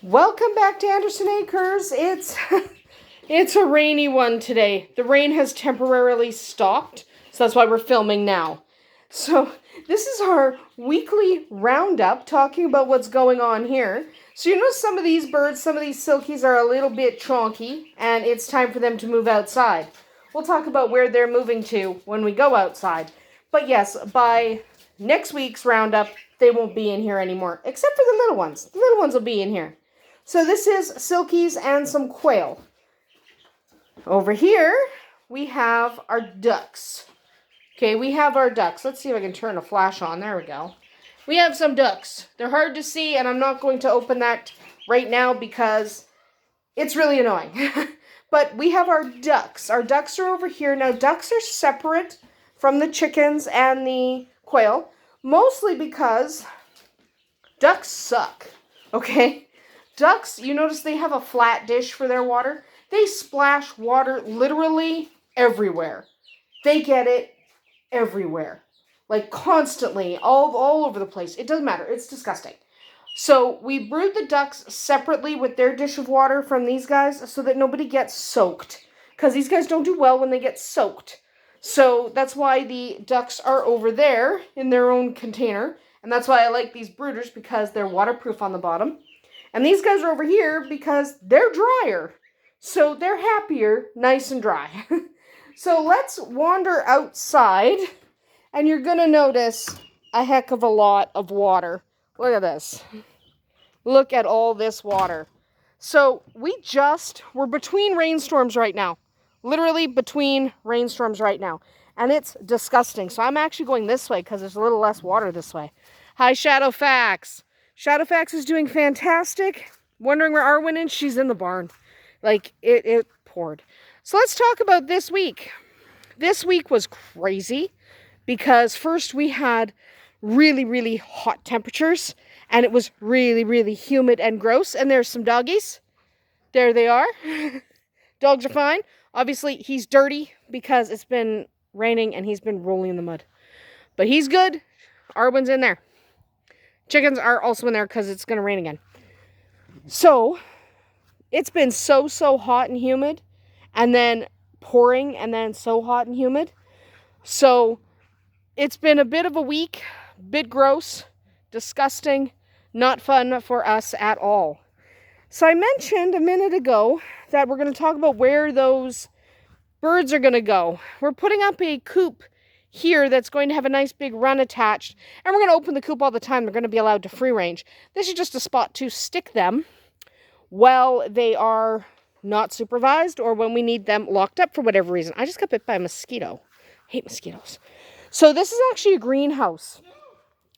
Welcome back to Andersen Acres. It's a rainy one today. The rain has temporarily stopped, so that's why we're filming now. So this is our weekly roundup talking about what's going on here. So you know some of these birds, some of these silkies are a little bit chonky, and it's time for them to move outside. We'll talk about where they're moving to when we go outside. But yes, by next week's roundup, they won't be in here anymore, except for the little ones. The little ones will be in here. So this is silkies and some quail. Over here, we have our ducks. Okay, we have our ducks. Let's see if I can turn a flash on. There we go. We have some ducks. They're hard to see, and I'm not going to open that right now because it's really annoying. But we have our ducks. Our ducks are over here. Now, ducks are separate from the chickens and the quail, mostly because ducks suck, okay? Ducks, you notice they have a flat dish for their water. They splash water literally everywhere. They get it everywhere. Like constantly, all over the place. It doesn't matter. It's disgusting. So we brood the ducks separately with their dish of water from these guys so that nobody gets soaked. Because these guys don't do well when they get soaked. So that's why the ducks are over there in their own container. And that's why I like these brooders, because they're waterproof on the bottom. And these guys are over here because they're drier. So they're happier, nice and dry. So let's wander outside. And you're going to notice a heck of a lot of water. Look at this. Look at all this water. So we're between rainstorms right now. Literally between rainstorms right now. And it's disgusting. So I'm actually going this way because there's a little less water this way. Hi, Shadowfax. Shadowfax is doing fantastic. Wondering where Arwen is? She's in the barn. Like, it poured. So let's talk about this week. This week was crazy because first we had really, really hot temperatures. And it was really, really humid and gross. And there's some doggies. There they are. Dogs are fine. Obviously, he's dirty because it's been raining and he's been rolling in the mud. But he's good. Arwen's in there. Chickens are also in there because it's going to rain again. So, it's been so hot and humid. And then pouring and then so hot and humid. So, it's been a bit of a week. Bit gross. Disgusting. Not fun for us at all. So, I mentioned a minute ago that we're going to talk about where those birds are going to go. We're putting up a coop here that's going to have a nice big run attached. And we're going to open the coop all the time. They're going to be allowed to free range. This is just a spot to stick them while they are not supervised or when we need them locked up for whatever reason. I just got bit by a mosquito. I hate mosquitoes. So this is actually a greenhouse.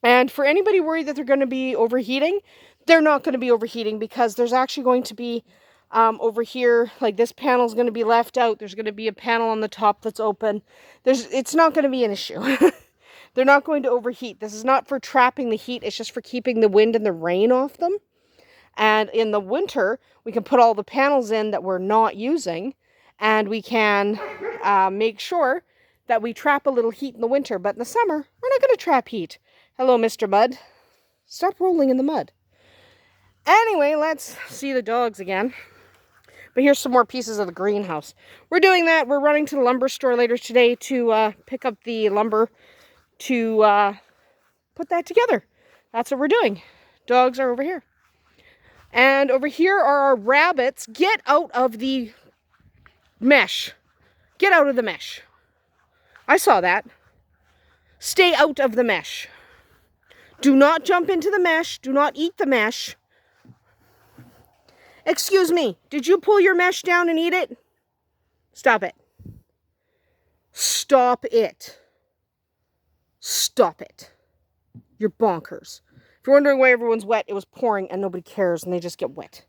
And for anybody worried that they're going to be overheating, they're not going to be overheating because there's actually going to be over here, like this panel is going to be left out. There's going to be a panel on the top that's open. It's not going to be an issue. They're not going to overheat. This is not for trapping the heat. It's just for keeping the wind and the rain off them. And in the winter, we can put all the panels in that we're not using. And we can make sure that we trap a little heat in the winter. But in the summer, we're not going to trap heat. Hello, Mr. Mud. Stop rolling in the mud. Anyway, let's see the dogs again. But here's some more pieces of the greenhouse. We're doing that. We're running to the lumber store later today to pick up the lumber to put that together. That's what we're doing. Dogs are over here. And over here are our rabbits. Get out of the mesh. Get out of the mesh. I saw that. Stay out of the mesh. Do not jump into the mesh. Do not eat the mesh. Excuse me, did you pull your mesh down and eat it? Stop it. Stop it. Stop it. You're bonkers. If you're wondering why everyone's wet, it was pouring and nobody cares and they just get wet.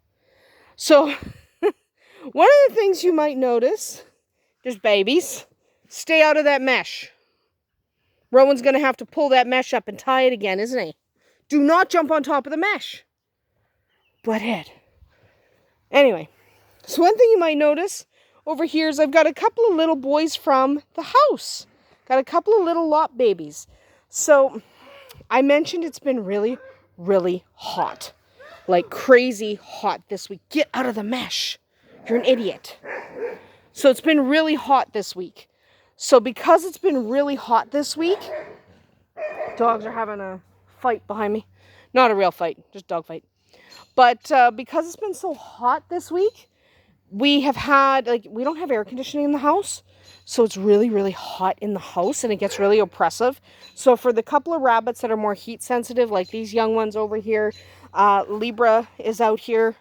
So, one of the things you might notice, there's babies. Stay out of that mesh. Rowan's going to have to pull that mesh up and tie it again, isn't he? Do not jump on top of the mesh. Butthead. Anyway, so one thing you might notice over here is I've got a couple of little boys from the house. Got a couple of little lot babies. So I mentioned it's been really, really hot. like crazy hot this week. Get out of the mesh. You're an idiot. So it's been really hot this week. So because it's been really hot this week, dogs are having a fight behind me. Not a real fight, just dog fight. But because it's been so hot this week, we have had, like, we don't have air conditioning in the house. So it's really, really hot in the house and it gets really oppressive. So for the couple of rabbits that are more heat sensitive, like these young ones over here, Libra is out here.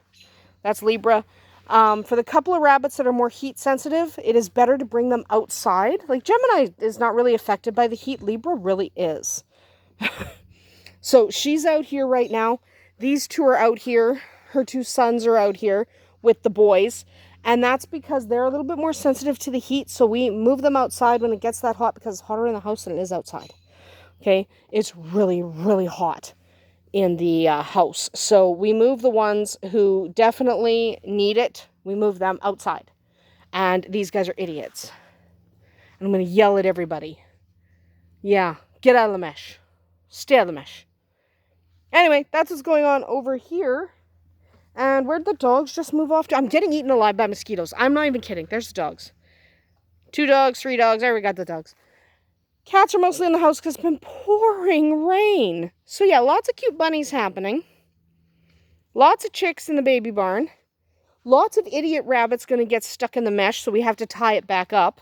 That's Libra. For the couple of rabbits that are more heat sensitive, it is better to bring them outside. Like Gemini is not really affected by the heat. Libra really is. So she's out here right now. These two are out here. Her two sons are out here with the boys. And that's because they're a little bit more sensitive to the heat. So we move them outside when it gets that hot because it's hotter in the house than it is outside. Okay? It's really, really hot in the house. So we move the ones who definitely need it. We move them outside. And these guys are idiots. And I'm going to yell at everybody. Yeah, get out of the mesh. Stay out of the mesh. Anyway, that's what's going on over here. And where'd the dogs just move off to? I'm getting eaten alive by mosquitoes. I'm not even kidding. There's the dogs. 2 dogs, 3 dogs. I already got the dogs. Cats are mostly in the house because it's been pouring rain. So yeah, lots of cute bunnies happening. Lots of chicks in the baby barn. Lots of idiot rabbits going to get stuck in the mesh, so we have to tie it back up.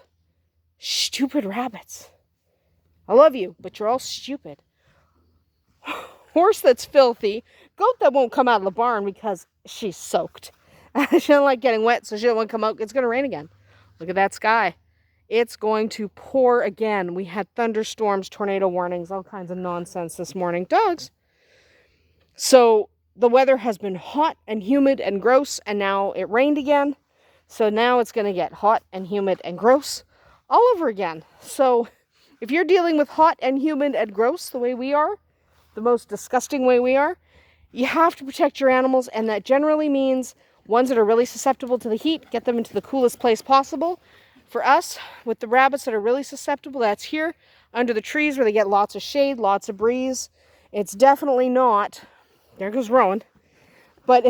Stupid rabbits. I love you, but you're all stupid. Horse that's filthy. Goat that won't come out of the barn because she's soaked. She doesn't like getting wet, so she doesn't want to come out. It's going to rain again. Look at that sky. It's going to pour again. We had thunderstorms, tornado warnings, all kinds of nonsense this morning. Dogs. So the weather has been hot and humid and gross, and now it rained again. So now it's going to get hot and humid and gross all over again. So if you're dealing with hot and humid and gross the way we are, the most disgusting way we are, you have to protect your animals, and that generally means ones that are really susceptible to the heat, get them into the coolest place possible. For us, with the rabbits that are really susceptible, that's here under the trees where they get lots of shade, lots of breeze. It's definitely not, there goes Rowan, but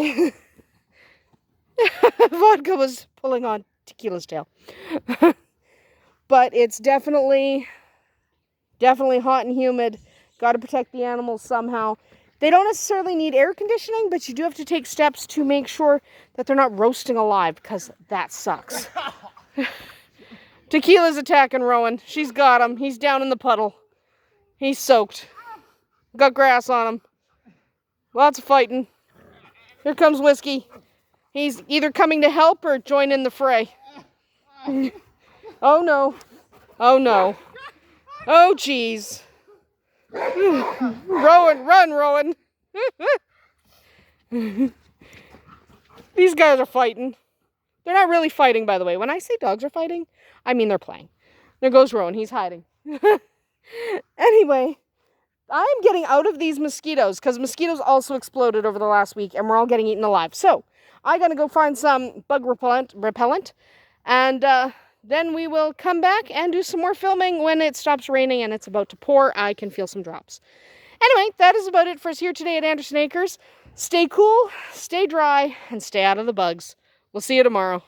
vodka was pulling on Tequila's tail. But it's definitely hot and humid. Got to protect the animals somehow. They don't necessarily need air conditioning, but you do have to take steps to make sure that they're not roasting alive, because that sucks. Tequila's attacking Rowan. She's got him. He's down in the puddle. He's soaked. Got grass on him. Lots of fighting. Here comes Whiskey. He's either coming to help or join in the fray. Oh no. Oh no. Oh geez. Rowan, run, Rowan. These guys are fighting. They're not really fighting, by the way. When I say dogs are fighting, I mean they're playing. There goes Rowan. He's hiding. Anyway, I'm getting out of these mosquitoes because mosquitoes also exploded over the last week and we're all getting eaten alive. So I got to go find some bug repellent and then we will come back and do some more filming when it stops raining and it's about to pour. I can feel some drops. Anyway, that is about it for us here today at Andersen Acres. Stay cool, stay dry, and stay out of the bugs. We'll see you tomorrow.